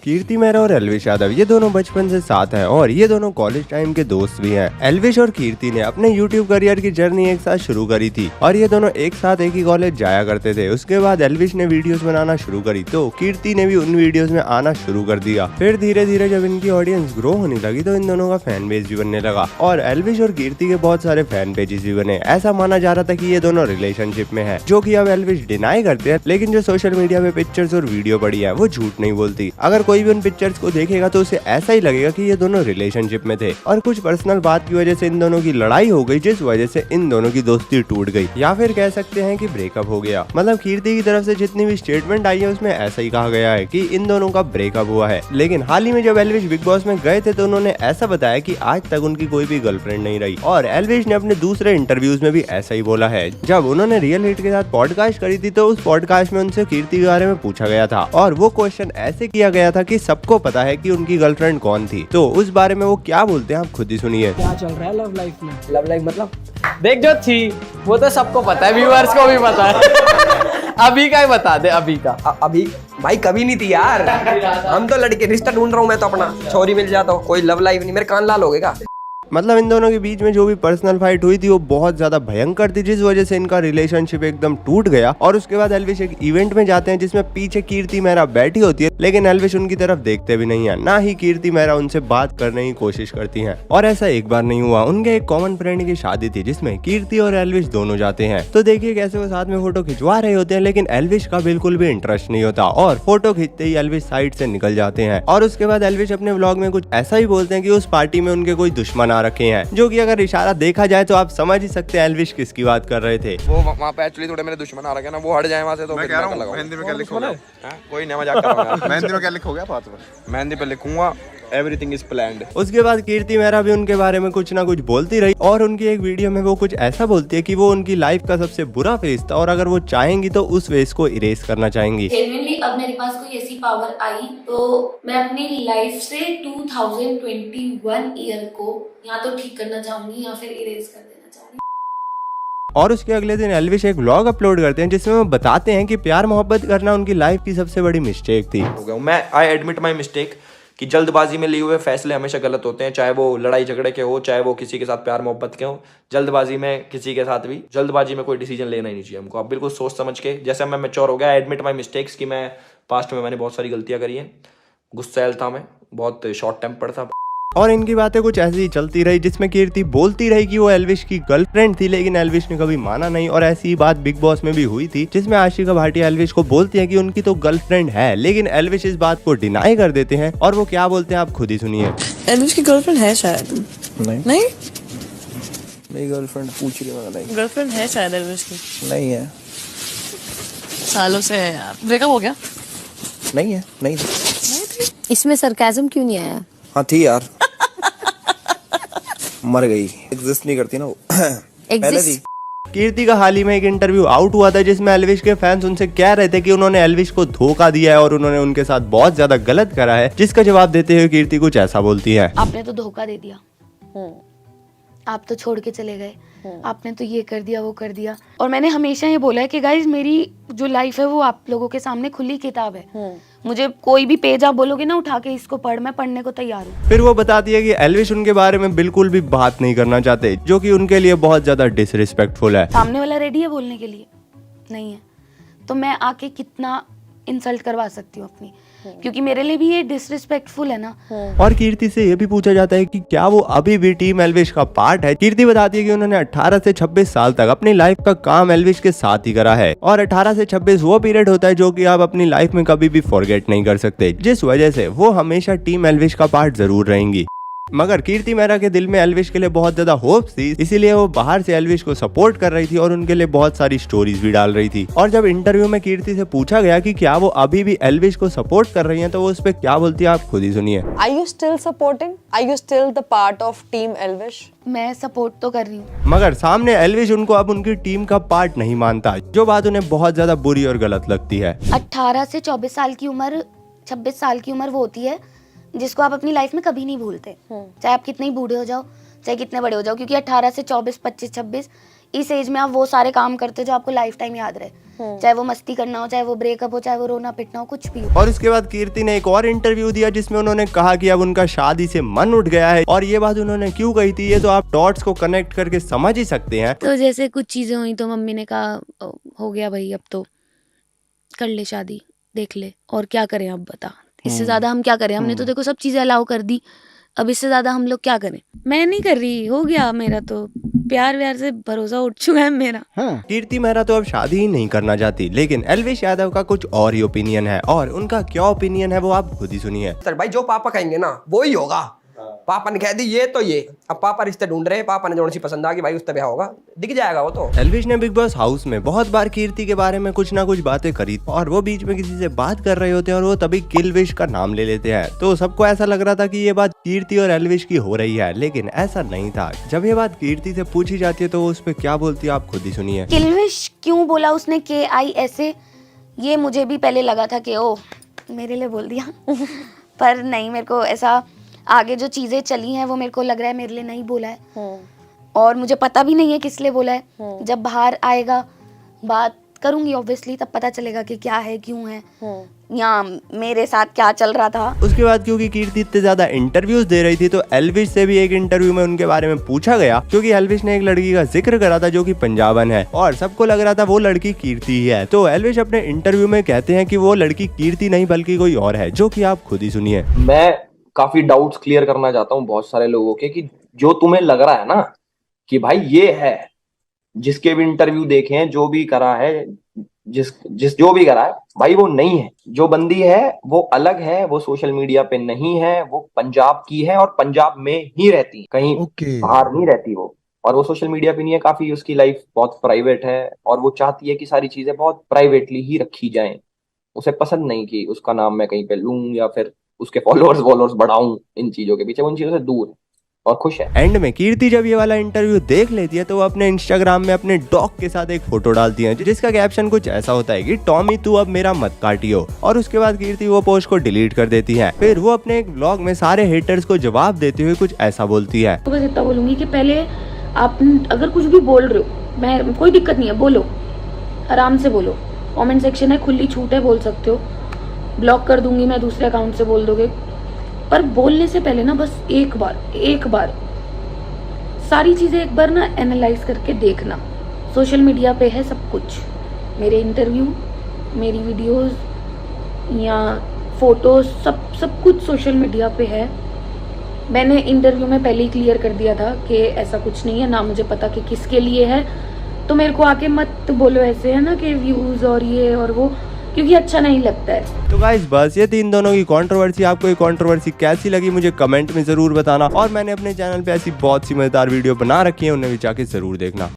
कीर्ति मेहरा और एल्विश यादव ये दोनों बचपन से साथ हैं और ये दोनों कॉलेज टाइम के दोस्त भी हैं। एल्विश और कीर्ति ने अपने यूट्यूब करियर की जर्नी एक साथ शुरू करी थी और ये दोनों एक साथ एक ही कॉलेज जाया करते थे। उसके बाद एल्विश ने वीडियोस बनाना शुरू करी तो कीर्ति ने भी उन वीडियोस में आना शुरू कर दिया। फिर धीरे धीरे जब इनकी ऑडियंस ग्रो होने लगी तो इन दोनों का फैन बेस भी बनने लगा और एल्विश और कीर्ति के बहुत सारे फैन पेजेस भी बने। ऐसा माना जा रहा था कि ये दोनों रिलेशनशिप में है, जो कि अब एल्विश डिनाई करते हैं, लेकिन जो सोशल मीडिया पे पिक्चर्स और वीडियो पड़ी है वो झूठ नहीं बोलती। अगर कोई भी उन पिक्चर्स को देखेगा तो उसे ऐसा ही लगेगा कि ये दोनों रिलेशनशिप में थे और कुछ पर्सनल बात की वजह से इन दोनों की लड़ाई हो गई, जिस वजह से इन दोनों की दोस्ती टूट गई या फिर कह सकते हैं कि ब्रेकअप हो गया। मतलब कीर्ति की तरफ से जितनी भी स्टेटमेंट आई है उसमें ऐसा ही कहा गया है कि इन दोनों का ब्रेकअप हुआ है। लेकिन हाल ही में जब एल्विश बिग बॉस में गए थे तो उन्होंने ऐसा बताया कि आज तक उनकी कोई भी गर्लफ्रेंड नहीं रही और एल्विश ने अपने दूसरे इंटरव्यूज में भी ऐसा ही बोला है। जब उन्होंने रियल हिट के साथ पॉडकास्ट करी थी तो उस पॉडकास्ट में उनसे कीर्ति के बारे में पूछा गया था और वो क्वेश्चन ऐसे किया गया था कि सबको पता है कि उनकी गर्लफ्रेंड कौन थी। तो उस बारे में वो क्या बोलते हैं आप खुद ही सुनिए। क्या चल रहा है लव लाइफ में? लव लाइफ मतलब देख जो थी वो तो सबको पता है, व्यूअर्स को भी पता है। अभी का ही बता दे, अभी का। अभी भाई कभी नहीं थी यार। हम तो लड़के रिश्ता ढूंढ रहा हूँ मैं तो अपना, छोरी मिल जाता हूँ। कोई लव लाइफ नहीं, मेरे कान लाल हो गए का। मतलब इन दोनों के बीच में जो भी पर्सनल फाइट हुई थी वो बहुत ज्यादा भयंकर थी, जिस वजह से इनका रिलेशनशिप एकदम टूट गया। और उसके बाद एल्विश एक इवेंट में जाते हैं जिसमें पीछे कीर्ति मेहरा बैठी होती है, लेकिन एल्विश उनकी तरफ देखते भी नहीं है, ना ही कीर्ति मेहरा उनसे बात करने की कोशिश करती हैं। और ऐसा एक बार नहीं हुआ, उनके एक कॉमन फ्रेंड की शादी थी जिसमें कीर्ति और एल्विश दोनों जाते हैं। तो देखिए कैसे वो साथ में फोटो खिंचवा रहे होते हैं, लेकिन एल्विश का बिल्कुल भी इंटरेस्ट नहीं होता और फोटो खींचते ही एल्विश साइड से निकल जाते हैं। और उसके बाद एल्विश अपने व्लॉग में कुछ ऐसा ही बोलते हैं कि उस पार्टी में उनके कोई दुश्मन आ रखे हैं, जो अगर इशारा देखा जाए तो आप समझ ही सकते हैं एल्विश किसकी बात कर रहे थे। वो वहाँ पे एक्चुअली थोड़े मेरे दुश्मन आ रखे हैं ना, वो हट जाए वहाँ से तो मैं कह रहा हूँ मेहंदी में क्या लिखोगे? कोई नहीं, मजाक कर रहा हूँ। मेहंदी में क्या लिखोगे आप? हाथ में मेहंदी पे लिखूंगा एवरीथिंग इज प्लान्ड। उसके बाद कीर्ति मेहरा भी उनके बारे में कुछ ना कुछ बोलती रही और उनकी एक वीडियो में वो कुछ ऐसा बोलती है कि वो उनकी लाइफ का सबसे बुरा फेज था और अगर वो चाहेंगी तो उस फेज को इरेज करना चाहेंगी। जेन्युइनली अब मेरे पास कोई ऐसी पावर आई तो मैं अपनी लाइफ से 2021 ईयर को या तो ठीक करना चाहूंगी या फिर इरेज कर देना चाहूंगी। और उसके अगले दिन एल्विश एक व्लॉग अपलोड करते हैं जिसमें वो बताते हैं कि प्यार मोहब्बत करना उनकी लाइफ की सबसे बड़ी मिस्टेक थी। मैं आई एडमिट माई मिस्टेक कि जल्दबाजी में लिए हुए फैसले हमेशा गलत होते हैं, चाहे वो लड़ाई झगड़े के हो, चाहे वो किसी के साथ प्यार मोहब्बत के हो। जल्दबाजी में किसी के साथ भी जल्दबाजी में कोई डिसीजन लेना ही नहीं चाहिए हमको। आप बिल्कुल सोच समझ के, जैसे मैं मैच्योर हो गया, आई एडमिट माई मिस्टेक्स कि मैं पास्ट में मैंने बहुत सारी गलतियां करी हैं, गुस्सैल था मैं, बहुत शॉर्ट टेम्पर था। और इनकी बातें कुछ ऐसी ही चलती रही जिसमें कीर्ति बोलती रही कि वो एल्विश की गर्लफ्रेंड थी, लेकिन एल्विश ने कभी माना नहीं। और ऐसी ही बात बिग बॉस में भी हुई थी जिसमें आशिका भाटिया एल्विश को बोलती है कि उनकी तो गर्लफ्रेंड है, लेकिन एल्विश इस बात को डिनाई कर देते हैं। और वो क्या बोलते हैं आप खुद ही सुनिए। एल्विश की गर्लफ्रेंड है शायद? नहीं मेरी गर्लफ्रेंड पूछ रही है, नहीं गर्लफ्रेंड है शायद एल्विश की? नहीं है, सालों से है यार। ब्रेकअप हो गया? नहीं है, नहीं इसमें सरकाज़म क्यों नहीं आया? हाँ थी यार, मर गई, एग्जिस्ट नहीं करती ना वो। पहले थी। कीर्ति का हाल ही में एक इंटरव्यू आउट हुआ था जिसमें एल्विश के फैंस उनसे कह रहे थे कि उन्होंने एल्विश को धोखा दिया है और उन्होंने उनके साथ बहुत ज्यादा गलत करा है, जिसका जवाब देते हुए कीर्ति कुछ ऐसा बोलती है। आपने तो धोखा दे दिया, आप तो छोड़ के चले गए, आपने तो ये कर दिया वो कर दिया। और मैंने हमेशा ये बोला है कि गाइज मेरी जो लाइफ है वो आप लोगों के सामने खुली किताब है। मुझे कोई भी पेज आप बोलोगे ना उठा के इसको पढ़, मैं पढ़ने को तैयार हूँ। फिर वो बताती है कि एल्विश उनके बारे में बिल्कुल भी बात नहीं करना चाहते, जो कि उनके लिए बहुत ज्यादा डिसरिस्पेक्टफुल है। सामने वाला रेडी है बोलने के लिए? नहीं है, तो मैं आके कितना इंसल्ट करवा सकती हूँ अपनी, क्योंकि मेरे लिए भी ये डिसरिस्पेक्टफुल है ना। और कीर्ति से ये भी पूछा जाता है कि क्या वो अभी भी टीम एल्विश का पार्ट है। कीर्ति बताती है कि उन्होंने 18 से 26 साल तक अपनी लाइफ का काम एल्विश के साथ ही करा है और 18 से 26 वो पीरियड होता है जो कि आप अपनी लाइफ में कभी भी फॉरगेट नहीं कर सकते, जिस वजह से वो हमेशा टीम एल्विश का पार्ट जरूर रहेंगी। मगर कीर्ति मेहरा के दिल में एल्विश के लिए बहुत ज्यादा होप्स थी, इसीलिए वो बाहर से एल्विश को सपोर्ट कर रही थी और उनके लिए बहुत सारी स्टोरीज भी डाल रही थी। और जब इंटरव्यू में कीर्ति से पूछा गया कि क्या वो अभी भी एल्विश को सपोर्ट कर रही हैं, तो वो उस पर क्या बोलती है आप खुद ही सुनिए। Are you still supporting? Are you still the part of team Elvish? मैं सपोर्ट तो कर रही हूँ, मगर सामने एल्विश उनको अब उनकी टीम का पार्ट नहीं मानता, जो बात उन्हें बहुत ज्यादा बुरी और गलत लगती है। 18 से 24 साल की उम्र, 26 साल की उम्र वो होती है जिसको आप अपनी लाइफ में कभी नहीं भूलते, चाहे आप कितने ही बूढ़े हो जाओ, चाहे कितने बड़े हो जाओ, क्योंकि 18 से 24, 25, 26 इस एज में आप वो सारे काम करते हो जो आपको लाइफ टाइम याद रहे, चाहे वो मस्ती करना हो, चाहे वो ब्रेकअप हो, चाहे वो रोना पिटना हो, कुछ भी हो। और उसके बाद कीर्ति ने एक और इंटरव्यू दिया जिसमें उन्होंने कहा कि अब उनका शादी से मन उठ गया है। और ये बात उन्होंने क्यों कही थी ये तो आप डॉट्स को कनेक्ट करके समझ ही सकते हैं। तो जैसे कुछ चीजें हुई तो मम्मी ने कहा हो गया भाई, अब तो कर ले शादी, देख ले, और क्या करें अब बता, इससे ज्यादा हम क्या करें, हमने तो देखो सब चीजें अलाउ कर दी, अब इससे ज्यादा हम लोग क्या करें। मैं नहीं कर रही, हो गया मेरा तो, प्यार व्यार से भरोसा उठ चुका है मेरा। कीर्ति मेहरा तो अब शादी ही नहीं करना चाहती, लेकिन एल्विश यादव का कुछ और ही ओपिनियन है, और उनका क्या ओपिनियन है वो आप खुद ही सुनिए। सर भाई जो पापा कहेंगे ना वो ही होगा। पापा ने कह दी ये तो ये, अब पापा रिश्ते ढूंढ रहे हैं, पापा ने जो सी पसंद आ गई भाई उस पे ब्याह होगा, दिख जाएगा वो तो। एल्विश ने बिग बॉस हाउस में बहुत बार कीर्ति के बारे में कुछ ना कुछ बातें करी, और वो बीच में किसी से बात कर रहे होते हैं और वो तभी किलविश का नाम ले लेते हैं। तो सबको ऐसा लग रहा था कि ये बात कीर्ति और एल्विश की हो रही है, लेकिन ऐसा नहीं था। जब ये बात कीर्ति से पूछी जाती है तो वो उस पर क्या बोलती है आप खुद ही सुनिए। किलविश क्यों बोला उसने KI ऐसे, ये मुझे भी पहले लगा था कि ओ मेरे लिए बोल दिया पर नहीं, मेरे को ऐसा आगे जो चीजें चली हैं वो मेरे को लग रहा है मेरे लिए नहीं बोला है, और मुझे पता भी नहीं है किस लिए बोला है। जब बाहर आएगा बात करूंगी ऑब्वियसली, तब पता चलेगा कि क्या है, क्यों है, या मेरे साथ क्या चल रहा था। उसके बाद क्योंकि कीर्ति इतने ज्यादा इंटरव्यूज दे रही थी तो एल्विश से भी एक इंटरव्यू में उनके बारे में पूछा गया, क्योंकि एल्विश ने एक लड़की का जिक्र करा था जो कि पंजाबन है, और सबको लग रहा था वो लड़की कीर्ति ही है। तो एल्विश अपने इंटरव्यू में कहते हैं कि वो लड़की कीर्ति नहीं बल्कि कोई और है, जो कि आप खुद ही सुनिए। मैं काफी डाउट्स क्लियर करना चाहता हूँ बहुत सारे लोगों के, कि जो तुम्हें लग रहा है ना कि भाई ये है, जिसके भी इंटरव्यू देखे हैं, जो भी करा है, जो भी करा है भाई वो नहीं है। जो बंदी है वो अलग है, वो सोशल मीडिया पे नहीं है, वो पंजाब की है और पंजाब में ही रहती है, कहीं बाहर नहीं रहती वो, और वो सोशल मीडिया पे नहीं है। काफी उसकी लाइफ बहुत प्राइवेट है और वो चाहती है कि सारी चीजें बहुत प्राइवेटली ही रखी जाएं। उसे पसंद नहीं कि उसका नाम मैं कहीं पे लूं या फिर उसके फॉलोअर्स बढ़ाऊं, इन चीजों के पीछे, उन चीजों से दूर है और खुश है। एंड में कीर्ति जब ये वाला इंटरव्यू देख लेती है तो वो अपने इंस्टाग्राम में अपने डॉग के साथ एक फोटो डालती है, जिसका कैप्शन कुछ ऐसा होता है कि टॉमी तू अब मेरा मत काटियो, और उसके बाद कीर्ति वो पोस्ट को डिलीट कर देती है। फिर वो अपने एक व्लॉग में सारे हेटर्स को जवाब देते हुए कुछ ऐसा बोलती है। तो बस इतना बोलूंगी कि पहले आप अगर कुछ भी बोल रहे हो, मैं कोई दिक्कत नहीं है, बोलो, आराम से बोलो, कमेंट सेक्शन है, खुली छूट है, बोल सकते हो, ब्लॉक कर दूंगी मैं दूसरे अकाउंट से बोल दोगे, पर बोलने से पहले ना बस एक बार सारी चीजें एक बार ना एनालाइज करके देखना। सोशल मीडिया पे है सब कुछ, मेरे इंटरव्यू, मेरी वीडियोस या फोटोज, सब कुछ सोशल मीडिया पे है। मैंने इंटरव्यू में पहले ही क्लियर कर दिया था कि ऐसा कुछ नहीं है, ना मुझे पता कि किसके लिए है, तो मेरे को आके मत बोलो ऐसे, है ना, कि व्यूज और ये और वो, क्योंकि अच्छा नहीं लगता है। तो गाइस बस ये थी इन दोनों की कंट्रोवर्सी। आपको ये कंट्रोवर्सी कैसी लगी मुझे कमेंट में जरूर बताना, और मैंने अपने चैनल पे ऐसी बहुत सी मजेदार वीडियो बना रखी है, उन्हें भी जाके जरूर देखना।